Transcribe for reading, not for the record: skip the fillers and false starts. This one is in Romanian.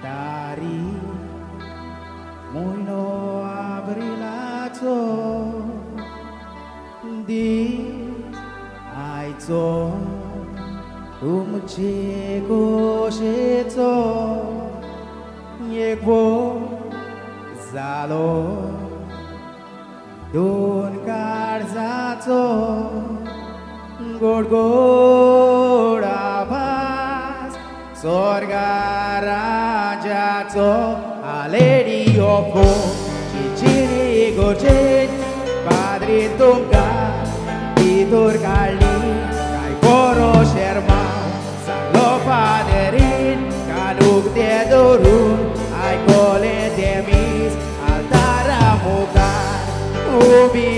Dari muito abrilato di aizo umchego sheto yego zalo don karzato gorgorabas sorgarajato aleriopo ciciri gocet padre tongka tidur kali kai poro sherma salo paderin kanuk tedorun ai kole demis altara muka ubi